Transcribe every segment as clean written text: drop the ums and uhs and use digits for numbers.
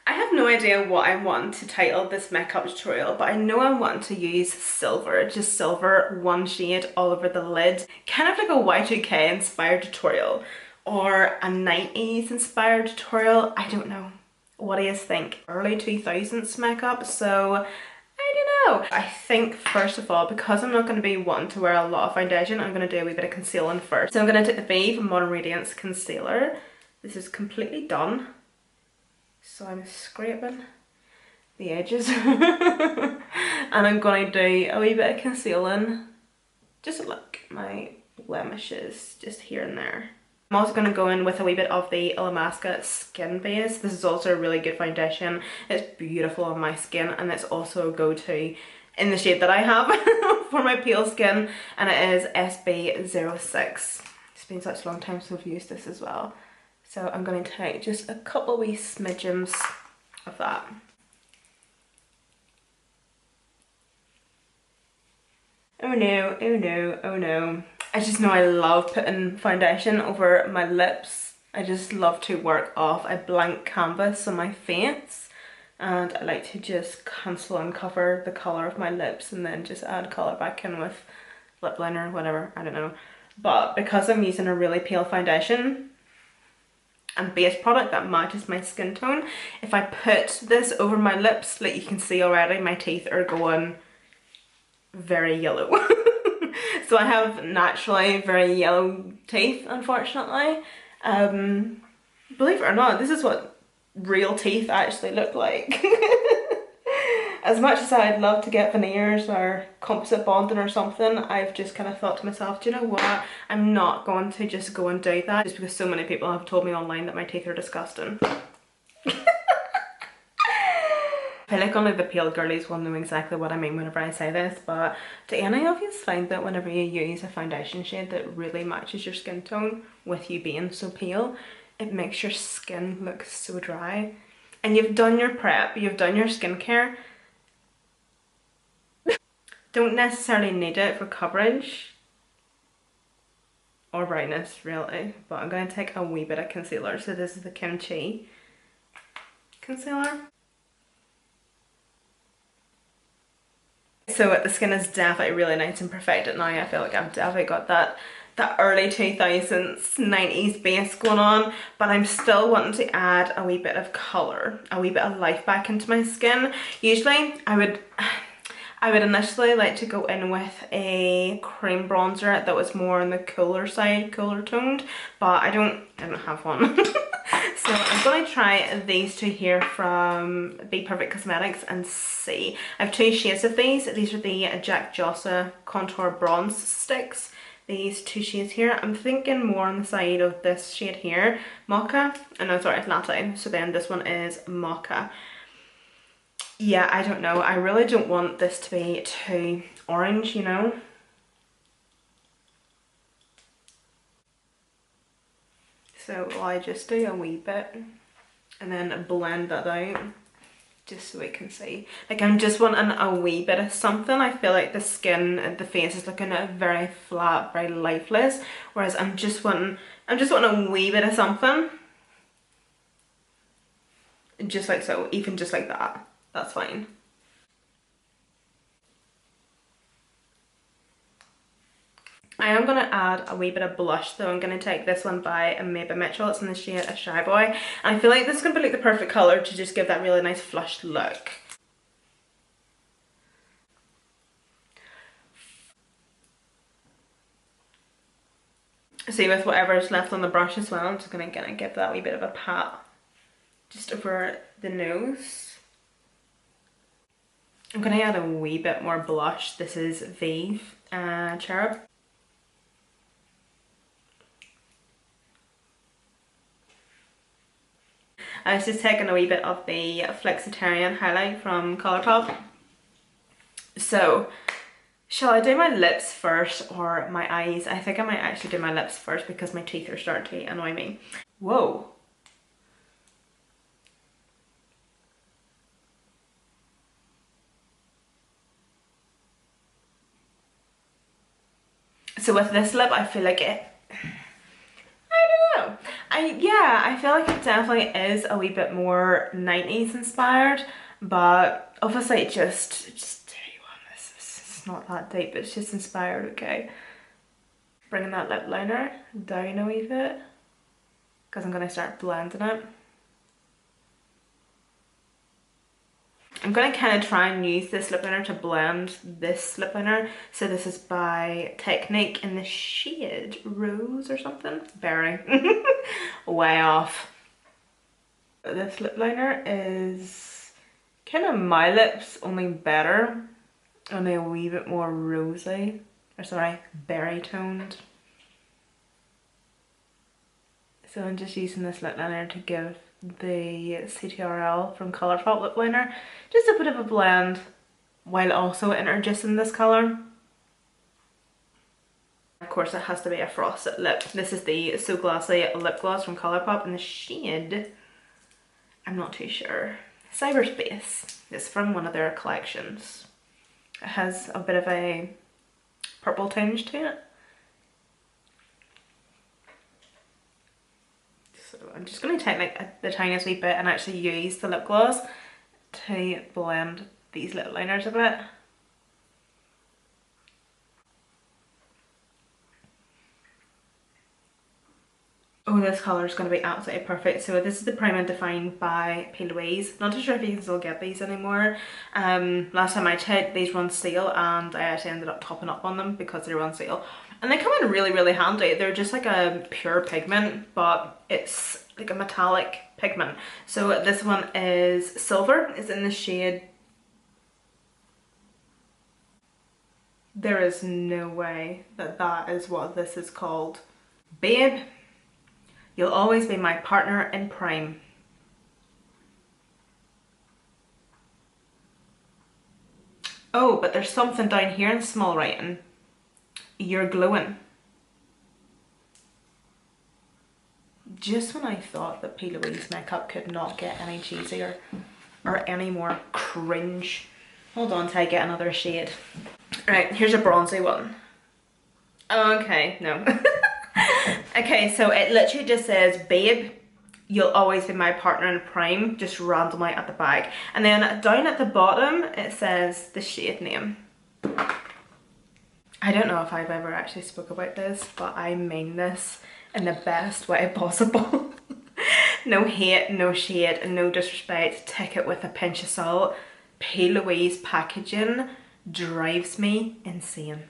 I have no idea what I want to title this makeup tutorial, but I know I want to use silver, just silver, one shade all over the lid. Kind of like a Y2K inspired tutorial or a 90s inspired tutorial. I don't know. What do you think? Early 2000s makeup, so I don't know. I think first of all, because I'm not going to be wanting to wear a lot of foundation, I'm going to do a wee bit of concealing first. So I'm going to take the Vive Modern Radiance Concealer. This is completely done. So I'm scraping the edges and I'm going to do a wee bit of concealing, just like my blemishes just here and there. I'm also going to go in with a wee bit of the Illamasqua Skin Base. This is also a really good foundation. It's beautiful on my skin and it's also a go-to in the shade that I have for my pale skin, and it is SB06. It's been such a long time since I've used this as well. So I'm going to take just a couple wee smidgens of that. Oh no, oh no, oh no. I just know I love putting foundation over my lips. I just love to work off a blank canvas on my face. And I like to just conceal and cover the colour of my lips and then just add colour back in with lip liner or whatever, I don't know. But because I'm using a really pale foundation and base product that matches my skin tone, if I put this over my lips, like you can see already, my teeth are going very yellow. So I have naturally very yellow teeth, unfortunately. Believe it or not, this is what real teeth actually look like. As much as I'd love to get veneers or composite bonding or something, I've just kind of thought to myself, do you know what? I'm not going to just go and do that just because so many people have told me online that my teeth are disgusting. I feel like only the pale girlies will know exactly what I mean whenever I say this, but do any of you find that whenever you use a foundation shade that really matches your skin tone with you being so pale, it makes your skin look so dry? And you've done your prep, you've done your skincare. Don't necessarily need it for coverage or brightness really, but I'm going to take a wee bit of concealer. So this is the Kimchi concealer. So the skin is definitely really nice and perfected now. I feel like I've definitely got that early 2000s 90s base going on, but I'm still wanting to add a wee bit of colour, a wee bit of life back into my skin. Usually I would initially like to go in with a cream bronzer that was more on the cooler side, cooler toned, but I don't have one. So I'm going to try these two here from Be Perfect Cosmetics and see. I have two shades of these. These are the Jack Jossa Contour Bronze Sticks. These two shades here. I'm thinking more on the side of this shade here, Mocha. Oh no, sorry, it's Latte. So then this one is Mocha. Yeah, I don't know. I really don't want this to be too orange, you know? So I just do a wee bit and then blend that out just so we can see. Like I'm just wanting a wee bit of something. I feel like the skin and the face is looking very flat, very lifeless, whereas I'm just wanting a wee bit of something. Just like so, even just like that. That's fine. I am going to add a wee bit of blush though. I'm going to take this one by Maybe Mitchell. It's in the shade A Shy Boy. And I feel like this is going to be like the perfect colour to just give that really nice flushed look. See, with whatever's left on the brush as well, I'm just going to give that wee bit of a pat just over the nose. I'm going to add a wee bit more blush. This is Vive Cherub. I was just taking a wee bit of the Flexitarian highlight from Colourpop. So, shall I do my lips first or my eyes? I think I might actually do my lips first because my teeth are starting to annoy me. Whoa. So with this lip, I feel like it, I don't know. Yeah, I feel like it definitely is a wee bit more 90s inspired, but obviously it just tell you what, this is it's not that deep, it's just inspired, okay? Bringing that lip liner down a wee bit, because I'm gonna start blending it. I'm going to kind of try and use this lip liner to blend this lip liner. So this is by Technique in the shade Rose or something. Berry. Way off. This lip liner is kind of my lips, only better. Only a wee bit more rosy. Or sorry, berry toned. So I'm just using this lip liner to give the CTRL from Colourpop lip liner just a bit of a blend while also introducing this colour. Of course it has to be a frosted lip. This is the So Glossy lip gloss from Colourpop in the shade, I'm not too sure, Cyberspace. It's from one of their collections. It has a bit of a purple tinge to it. So I'm just going to take like the tiniest wee bit and actually use the lip gloss to blend these lip liners a bit. Oh, this colour is going to be absolutely perfect. So this is the Prime and Define by P. Louise. Not too sure if you can still get these anymore. Last time I checked, these were on sale and I actually ended up topping up on them because they were on sale. And they come in really, really handy. They're just like a pure pigment, but it's like a metallic pigment. So this one is silver. It's in the shade... There is no way that that is what this is called. Babe, you'll always be my partner in Prime. Oh, but there's something down here in small writing. You're glowing. Just when I thought that P. Louise makeup could not get any cheesier or any more cringe. Hold on till I get another shade. Right, here's a bronzy one. Okay, no. Okay, so it literally just says, babe, you'll always be my partner in Prime, just randomly at the back. And then down at the bottom, it says the shade name. I don't know if I've ever actually spoke about this, but I mean this in the best way possible. No hate, no shade, no disrespect. Take it with a pinch of salt. P. Louise packaging drives me insane.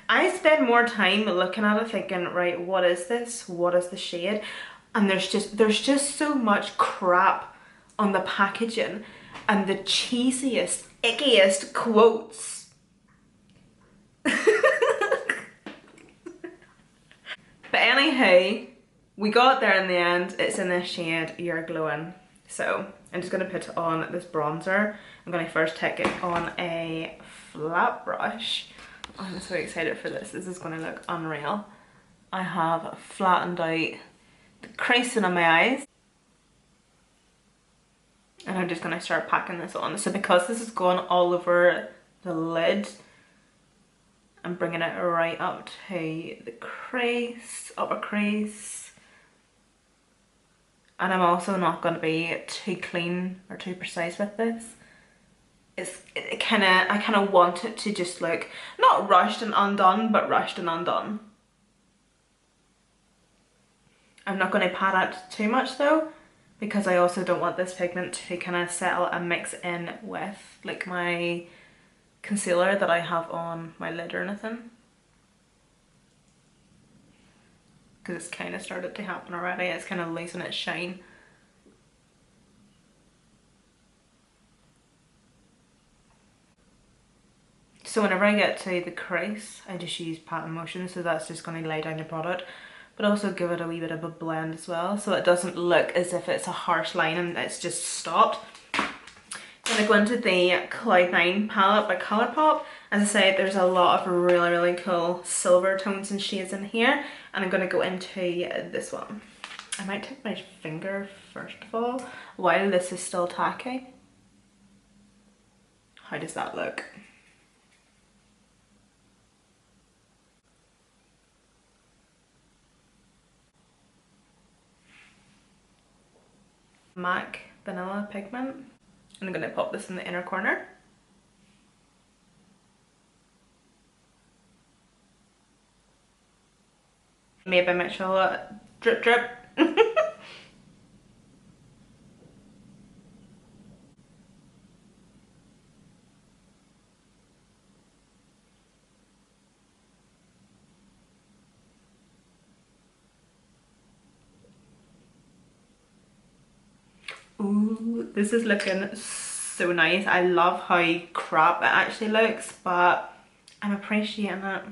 I spend more time looking at it thinking, right, what is this? What is the shade? And there's just so much crap on the packaging and the cheesiest, ickiest quotes. But anyhow, we got there in the end. It's in the shade You're Glowing. So I'm just going to put on this bronzer. I'm going to first take it on a flat brush. I'm so excited for this. This is going to look unreal. I have flattened out the creasing on my eyes. And I'm just going to start packing this on. So because this is going all over the lid, I'm bringing it right up to the crease, upper crease. And I'm also not going to be too clean or too precise with this. I kind of want it to just look not rushed and undone, but rushed and undone. I'm not going to pat it too much though, because I also don't want this pigment to kind of settle and mix in with like my concealer that I have on my lid or anything. Because it's kind of started to happen already. It's kind of losing its shine. So whenever I get to the crease, I just use pat and motion, so that's just going to lay down the product, but also give it a wee bit of a blend as well, so it doesn't look as if it's a harsh line and it's just stopped. I'm going to go into the Cloud9 palette by Colourpop. As I say, there's a lot of really, really cool silver tones and shades in here, and I'm going to go into this one. I might take my finger first of all, while this is still tacky. How does that look? MAC Vanilla Pigment. And I'm going to pop this in the inner corner. Made by Mitchell, drip drip. Ooh, this is looking so nice. I love how crap it actually looks, but I'm appreciating it.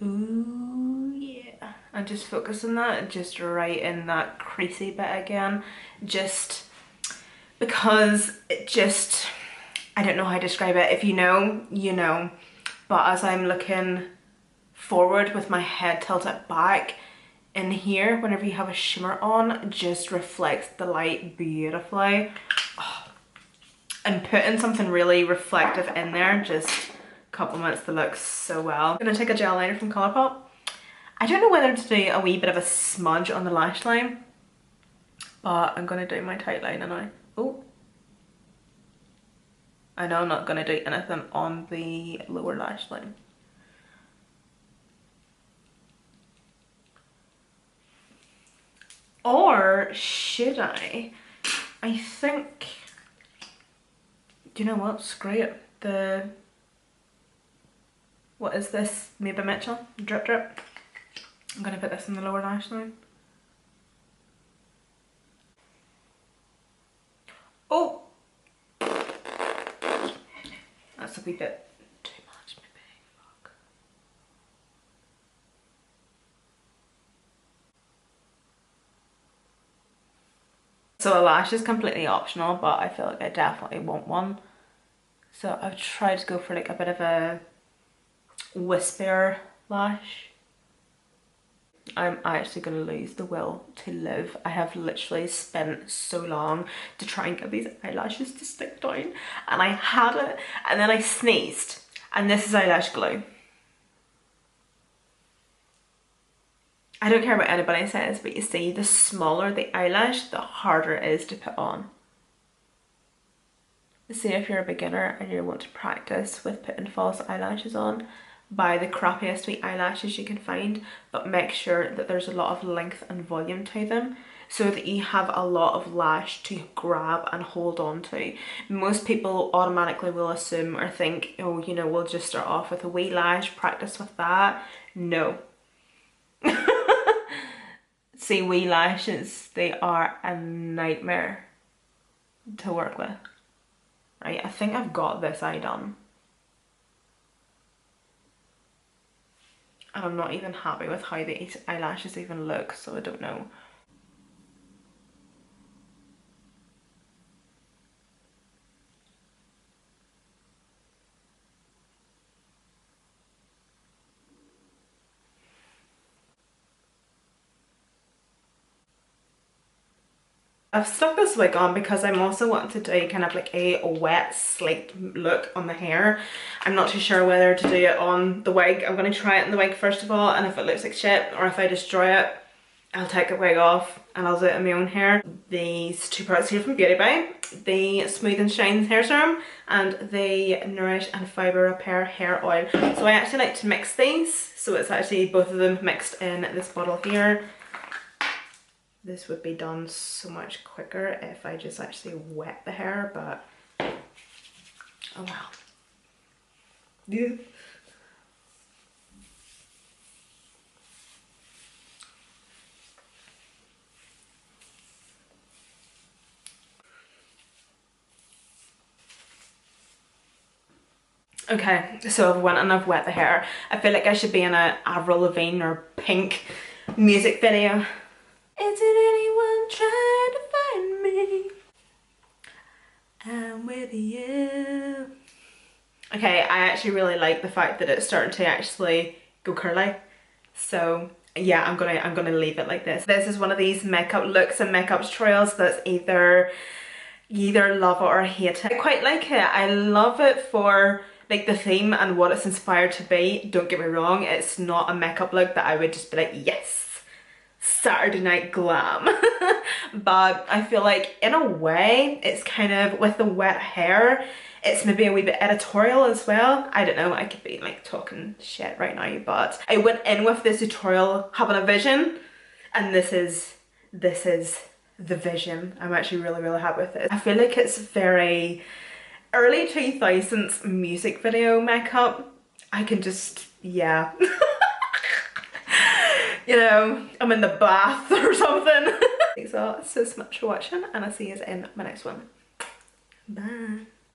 Ooh, yeah. And just focus on that, just right in that creasy bit again. Just because it just, I don't know how to describe it. If you know, you know. But as I'm looking forward with my head tilted back, in here, whenever you have a shimmer on, just reflects the light beautifully. Oh. And putting something really reflective in there just complements the look so well. I'm gonna take a gel liner from Colourpop. I don't know whether to do a wee bit of a smudge on the lash line, but I'm gonna do my tight liner now. Oh. I know I'm not gonna do anything on the lower lash line. Or should I? I think, do you know what? Screw it. What is this? Made by Mitchell? Drip drip. I'm gonna put this in the lower lash line. Oh! That's a wee bit too much maybe. Fuck. So a lash is completely optional, but I feel like I definitely want one. So I've tried to go for like a bit of a whisper lash. I'm actually going to lose the will to live. I have literally spent so long to try and get these eyelashes to stick down, and I had it, and then I sneezed, and this is eyelash glue. I don't care what anybody says, but you see, the smaller the eyelash, the harder it is to put on. See, if you're a beginner and you want to practice with putting false eyelashes on, buy the crappiest wee eyelashes you can find, but make sure that there's a lot of length and volume to them so that you have a lot of lash to grab and hold on to. Most people automatically will assume or think, oh, you know, we'll just start off with a wee lash, practice with that. No. See, wee lashes, they are a nightmare to work with. Right, I think I've got this eye done. And I'm not even happy with how the eyelashes even look, so I don't know. I've stuck this wig on because I'm also wanting to do kind of like a wet slate look on the hair. I'm not too sure whether to do it on the wig. I'm going to try it in the wig first of all, and if it looks like shit or if I destroy it, I'll take the wig off and I'll do it in my own hair. These two products here from Beauty Bay, the Smooth and Shine Hair Serum and the Nourish and Fibre Repair Hair Oil. So I actually like to mix these, so it's actually both of them mixed in this bottle here. This would be done so much quicker if I just actually wet the hair, but oh well. Yeah. Okay, so I've went and I've wet the hair. I feel like I should be in a Avril Lavigne or Pink music video. Is it anyone trying to find me? I'm with you. Okay, I actually really like the fact that it's starting to actually go curly. So yeah, I'm gonna leave it like this. This is one of these makeup looks and makeup tutorials that's you either love it or hate it. I quite like it. I love it for like the theme and what it's inspired to be, don't get me wrong, it's not a makeup look that I would just be like, yes, Saturday night glam. But I feel like in a way it's kind of, with the wet hair, it's maybe a wee bit editorial as well. I don't know, I could be like talking shit right now, but I went in with this tutorial having a vision, and this is the vision. I'm actually really happy with it. I feel like it's very early 2000s music video makeup. I can just, yeah. You know, I'm in the bath or something. Thanks so much for watching, and I'll see you in my next one. Bye.